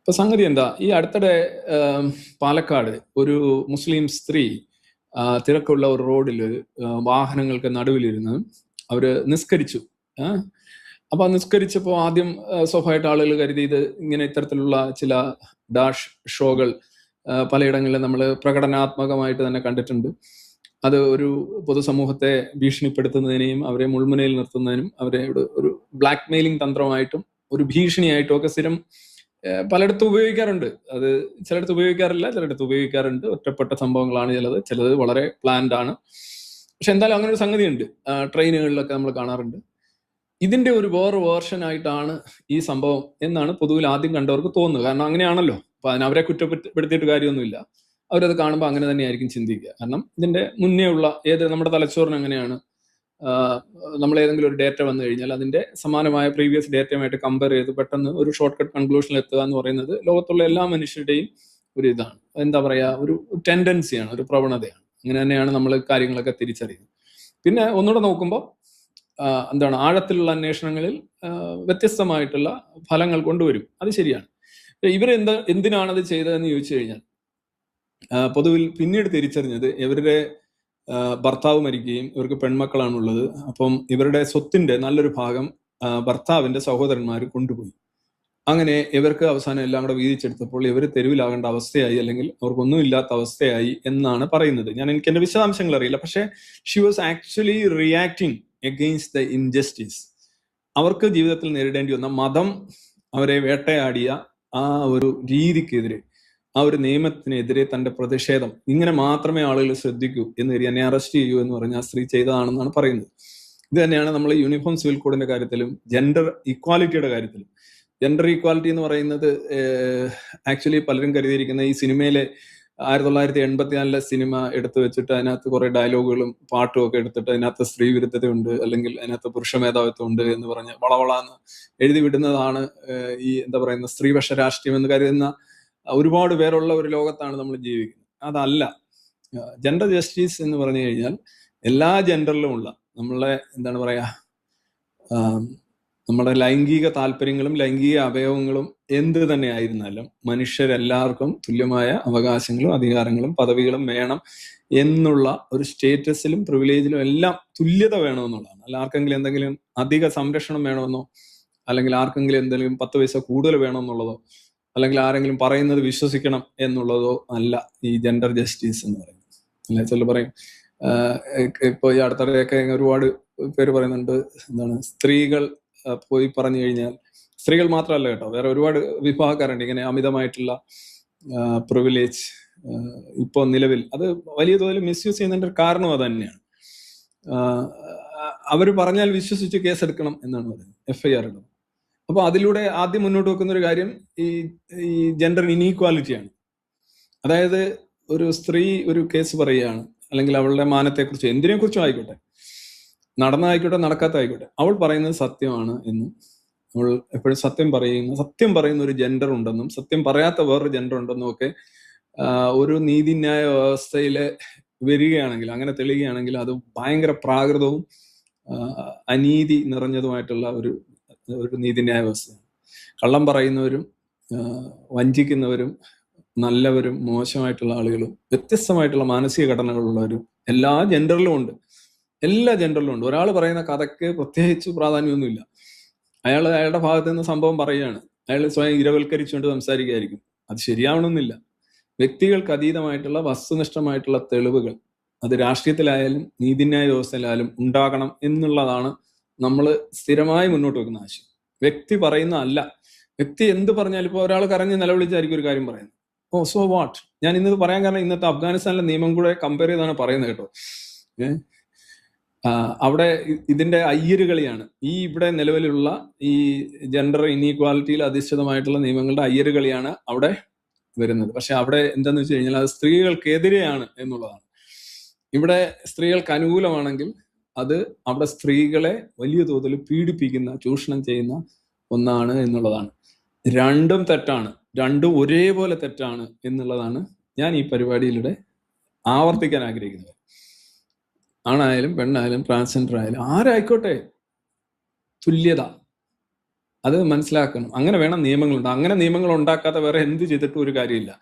ഇപ്പൊ സംഗതി എന്താ, ഈ അടുത്തിടെ പാലക്കാട് ഒരു മുസ്ലിം സ്ത്രീ തിരക്കുള്ള ഒരു റോഡിൽ വാഹനങ്ങൾക്ക് നടുവിലിരുന്ന് അവര് നിസ്കരിച്ചു. ആ, അപ്പൊ ആ നിസ്കരിച്ചപ്പോ ആദ്യം സ്വാഭാവികമായിട്ട് ആളുകൾ കരുതി ഇത് ഇങ്ങനെ ഇത്തരത്തിലുള്ള ചില ഡാഷ് ഷോകൾ പലയിടങ്ങളിലും നമ്മൾ പ്രകടനാത്മകമായിട്ട് തന്നെ കണ്ടിട്ടുണ്ട്. അത് ഒരു പൊതുസമൂഹത്തെ ഭീഷണിപ്പെടുത്തുന്നതിനെയും അവരെ മുൾമുനയിൽ നിർത്തുന്നതിനും അവരെ ഒരു ബ്ലാക്ക് മെയിലിംഗ് തന്ത്രമായിട്ടും ഒരു ഭീഷണിയായിട്ടും ഒക്കെ സ്ഥിരം പലയിടത്തും ഉപയോഗിക്കാറുണ്ട്. അത് ചിലയിടത്ത് ഉപയോഗിക്കാറില്ല, ചിലയിടത്ത് ഉപയോഗിക്കാറുണ്ട്. ഒറ്റപ്പെട്ട സംഭവങ്ങളാണ് ചിലത് വളരെ പ്ലാൻഡ് ആണ്. പക്ഷെ എന്തായാലും അങ്ങനെ ഒരു സംഗതി ഉണ്ട്, ട്രെയിനുകളിലൊക്കെ നമ്മൾ കാണാറുണ്ട്. ഇതിന്റെ ഒരു വേറെ വേർഷൻ ആയിട്ടാണ് ഈ സംഭവം എന്നാണ് പൊതുവിൽ ആദ്യം കണ്ടവർക്ക് തോന്നുന്നത്. കാരണം അങ്ങനെയാണല്ലോ. അപ്പൊ അതിനവരെ കുറ്റപ്പെടുത്തിയിട്ട് കാര്യമൊന്നുമില്ല. അവരത് കാണുമ്പോൾ അങ്ങനെ തന്നെയായിരിക്കും ചിന്തിക്കുക. കാരണം ഇതിന്റെ മുന്നേ ഉള്ള നമ്മുടെ തലച്ചോറിന് എങ്ങനെയാണ്, നമ്മൾ ഏതെങ്കിലും ഒരു ഡേറ്റ വന്നു കഴിഞ്ഞാൽ അതിന്റെ സമാനമായ പ്രീവിയസ് ഡേറ്റയുമായിട്ട് കമ്പയർ ചെയ്ത് പെട്ടെന്ന് ഒരു ഷോർട്ട് കട്ട് കൺക്ലൂഷനിൽ എത്തുക എന്ന് പറയുന്നത് ലോകത്തുള്ള എല്ലാ മനുഷ്യരുടെയും ഒരു ഇതാണ്, എന്താ പറയാ, ഒരു ടെൻഡൻസിയാണ്, ഒരു പ്രവണതയാണ്. അങ്ങനെ തന്നെയാണ് നമ്മൾ കാര്യങ്ങളൊക്കെ തിരിച്ചറിയുന്നത്. പിന്നെ ഒന്നുകൂടെ നോക്കുമ്പോൾ എന്താണ്, ആഴത്തിലുള്ള അന്വേഷണങ്ങളിൽ വ്യത്യസ്തമായിട്ടുള്ള ഫലങ്ങൾ കൊണ്ടുവരും. അത് ശരിയാണ്. എന്തിനാണ് അത് ചെയ്തതെന്ന് ചോദിച്ചു കഴിഞ്ഞാൽ പൊതുവിൽ പിന്നീട് തിരിച്ചറിഞ്ഞത് ഇവരുടെ ഭർത്താവ് മരിക്കുകയും ഇവർക്ക് പെൺമക്കളാണുള്ളത്. അപ്പം ഇവരുടെ സ്വത്തിന്റെ നല്ലൊരു ഭാഗം ഭർത്താവിന്റെ സഹോദരന്മാർ കൊണ്ടുപോയി. അങ്ങനെ ഇവർക്ക് അവസാനം എല്ലാം കൂടെ വീതിച്ചെടുത്തപ്പോൾ ഇവർ തെരുവിലാകേണ്ട അവസ്ഥയായി, അല്ലെങ്കിൽ അവർക്കൊന്നും ഇല്ലാത്ത അവസ്ഥയായി എന്നാണ് പറയുന്നത്. എനിക്ക് എന്റെ വിശദാംശങ്ങൾ അറിയില്ല. പക്ഷെ she was actually reacting against the injustice. അവർക്ക് ജീവിതത്തിൽ നേരിടേണ്ടി വന്ന മതം അവരെ വേട്ടയാടിയ ആ ഒരു രീതിക്കെതിരെ, ആ ഒരു നിയമത്തിനെതിരെ തന്റെ പ്രതിഷേധം, ഇങ്ങനെ മാത്രമേ ആളുകൾ ശ്രദ്ധിക്കൂ എന്ന് കരുതി എന്നെ അറസ്റ്റ് ചെയ്യൂ എന്ന് പറഞ്ഞ ആ സ്ത്രീ ചെയ്തതാണെന്നാണ് പറയുന്നത്. ഇത് തന്നെയാണ് നമ്മൾ യൂണിഫോം സിവിൽ കോഡിന്റെ കാര്യത്തിലും ജെൻഡർ ഇക്വാലിറ്റിയുടെ കാര്യത്തിലും. ജെൻഡർ ഈക്വാലിറ്റി എന്ന് പറയുന്നത് ആക്ച്വലി പലരും കരുതിയിരിക്കുന്ന ഈ സിനിമയിലെ 1984 സിനിമ എടുത്തു വെച്ചിട്ട് അതിനകത്ത് കുറെ ഡയലോഗുകളും പാട്ടും ഒക്കെ എടുത്തിട്ട് അതിനകത്ത് സ്ത്രീ വിരുദ്ധതയുണ്ട്, അല്ലെങ്കിൽ അതിനകത്ത് പുരുഷ മേധാവിത്വം ഉണ്ട് എന്ന് പറഞ്ഞ് വളവളാന്ന് എഴുതി വിടുന്നതാണ് ഈ എന്താ പറയുന്ന സ്ത്രീപക്ഷ രാഷ്ട്രീയം എന്ന് കരുതുന്ന ഒരുപാട് പേരുള്ള ഒരു ലോകത്താണ് നമ്മൾ ജീവിക്കുന്നത്. അതല്ല, ജെൻഡർ ജസ്റ്റിസ് എന്ന് പറഞ്ഞു കഴിഞ്ഞാൽ എല്ലാ ജെൻഡറിലും ഉള്ള നമ്മളെ എന്താണ് പറയാ, നമ്മുടെ ലൈംഗിക താല്പര്യങ്ങളും ലൈംഗിക അവയവങ്ങളും എന്ത് തന്നെ ആയിരുന്നാലും മനുഷ്യരെല്ലാവർക്കും തുല്യമായ അവകാശങ്ങളും അധികാരങ്ങളും പദവികളും വേണം എന്നുള്ള ഒരു സ്റ്റേറ്റസിലും പ്രിവിലേജിലും എല്ലാം തുല്യത വേണമെന്നുള്ളതാണ്. അല്ല ആർക്കെങ്കിലും എന്തെങ്കിലും അധിക സംരക്ഷണം വേണമെന്നോ, അല്ലെങ്കിൽ ആർക്കെങ്കിലും എന്തെങ്കിലും 10 പൈസ കൂടുതൽ വേണമെന്നുള്ളതോ, അല്ലെങ്കിൽ ആരെങ്കിലും പറയുന്നത് വിശ്വസിക്കണം എന്നുള്ളതോ അല്ല ഈ ജെൻഡർ ജസ്റ്റിസ് എന്ന് പറയുന്നത്. അല്ലെ ചില പറയും, ഇപ്പൊ ഈ അടുത്തിടെയൊക്കെ ഒരുപാട് പേര് പറയുന്നുണ്ട്, എന്താണ്, സ്ത്രീകൾ പോയി പറഞ്ഞു കഴിഞ്ഞാൽ, സ്ത്രീകൾ മാത്രമല്ല കേട്ടോ, വേറെ ഒരുപാട് വിഭാഗക്കാരുണ്ട് ഇങ്ങനെ അമിതമായിട്ടുള്ള പ്രിവിലേജ് ഇപ്പൊ നിലവിൽ അത് വലിയ തോതിൽ മിസ്യൂസ് ചെയ്യുന്നതിന്റെ ഒരു കാരണം അത് തന്നെയാണ്. അവർ പറഞ്ഞാൽ വിശ്വസിച്ച് കേസെടുക്കണം എന്നാണ് പറയുന്നത്, FIR ഇടണം. അപ്പൊ അതിലൂടെ ആദ്യം മുന്നോട്ട് വെക്കുന്ന ഒരു കാര്യം ഈ ജെൻഡർ ഇനീക്വാലിറ്റിയാണ്. അതായത് ഒരു സ്ത്രീ ഒരു കേസ് പറയുകയാണ്, അല്ലെങ്കിൽ അവളുടെ മാനത്തെക്കുറിച്ച് എന്തിനെ കുറിച്ചും ആയിക്കോട്ടെ, നടന്നതായിക്കോട്ടെ നടക്കാത്തതായിക്കോട്ടെ, അവൾ പറയുന്നത് സത്യമാണ് എന്നും, അവൾ എപ്പോഴും സത്യം പറയുന്ന ഒരു ജെൻഡർ ഉണ്ടെന്നും സത്യം പറയാത്ത വേറൊരു ജെൻഡർ ഉണ്ടെന്നും ഒക്കെ ഒരു നീതിന്യായ വ്യവസ്ഥയില് വരികയാണെങ്കിൽ, അങ്ങനെ തെളിയുകയാണെങ്കിൽ അത് ഭയങ്കര പ്രാകൃതവും അനീതി നിറഞ്ഞതുമായിട്ടുള്ള ഒരു നീതിന്യായ വ്യവസ്ഥയാണ്. കള്ളം പറയുന്നവരും വഞ്ചിക്കുന്നവരും നല്ലവരും മോശമായിട്ടുള്ള ആളുകളും വ്യത്യസ്തമായിട്ടുള്ള മാനസിക ഘടനകളുള്ളവരും എല്ലാ ജെൻഡറിലും ഉണ്ട്. ഒരാൾ പറയുന്ന കഥയ്ക്ക് പ്രത്യേകിച്ച് പ്രാധാന്യമൊന്നുമില്ല. അയാളുടെ ഭാഗത്ത് നിന്ന് സംഭവം പറയുകയാണ്, അയാൾ സ്വയം ഇരവൽക്കരിച്ചുകൊണ്ട് സംസാരിക്കുകയായിരിക്കും. അത് ശരിയാവണമെന്നില്ല. വ്യക്തികൾക്ക് അതീതമായിട്ടുള്ള വസ്തുനിഷ്ഠമായിട്ടുള്ള തെളിവുകൾ അത് രാഷ്ട്രീയത്തിലായാലും നീതിന്യായ വ്യവസ്ഥയിലായാലും ഉണ്ടാകണം എന്നുള്ളതാണ് നമ്മൾ സ്ഥിരമായി മുന്നോട്ട് വെക്കുന്ന ആശയം. വ്യക്തി പറയുന്ന അല്ല. വ്യക്തി എന്ത് പറഞ്ഞാലും, ഇപ്പോൾ ഒരാൾ കരഞ്ഞ് നിലവിളിച്ചായിരിക്കും ഒരു കാര്യം പറയുന്നത്. So what? ഞാൻ ഇന്നത് പറയാൻ കാരണം ഇന്നത്തെ അഫ്ഗാനിസ്ഥാനിലെ നിയമം കൂടെ കമ്പയർ ചെയ്താണ് പറയുന്നത് കേട്ടോ. അവിടെ ഇതിന്റെ അയ്യരുകളിയാണ് ഈ ഇവിടെ നിലവിലുള്ള ഈ ജെൻഡർ ഇനീക്വാലിറ്റിയിൽ അധിഷ്ഠിതമായിട്ടുള്ള നിയമങ്ങളുടെ അയ്യരുകളിയാണ് അവിടെ വരുന്നത്. പക്ഷെ അവിടെ എന്താന്ന് വെച്ച് കഴിഞ്ഞാൽ അത് സ്ത്രീകൾക്കെതിരെയാണ് എന്നുള്ളതാണ്. ഇവിടെ സ്ത്രീകൾക്ക് അനുകൂലമാണെങ്കിൽ അത് അവിടെ സ്ത്രീകളെ വലിയ തോതിൽ പീഡിപ്പിക്കുന്ന, ചൂഷണം ചെയ്യുന്ന ഒന്നാണ് എന്നുള്ളതാണ്. രണ്ടും തെറ്റാണ്, രണ്ടും ഒരേപോലെ തെറ്റാണ് എന്നുള്ളതാണ് ഞാൻ ഈ പരിപാടിയിലൂടെ ആവർത്തിക്കാൻ ആഗ്രഹിക്കുന്നത്. ആണായാലും പെണ്ണായാലും ട്രാൻസ്ജെൻഡർ ആയാലും ആരായിക്കോട്ടെ, തുല്യത അത് മനസ്സിലാക്കണം. അങ്ങനെ വേണം നിയമങ്ങളുണ്ട്. അങ്ങനെ നിയമങ്ങൾ ഉണ്ടാക്കാതെ വേറെ എന്ത് ചെയ്തിട്ടും ഒരു കാര്യമില്ല.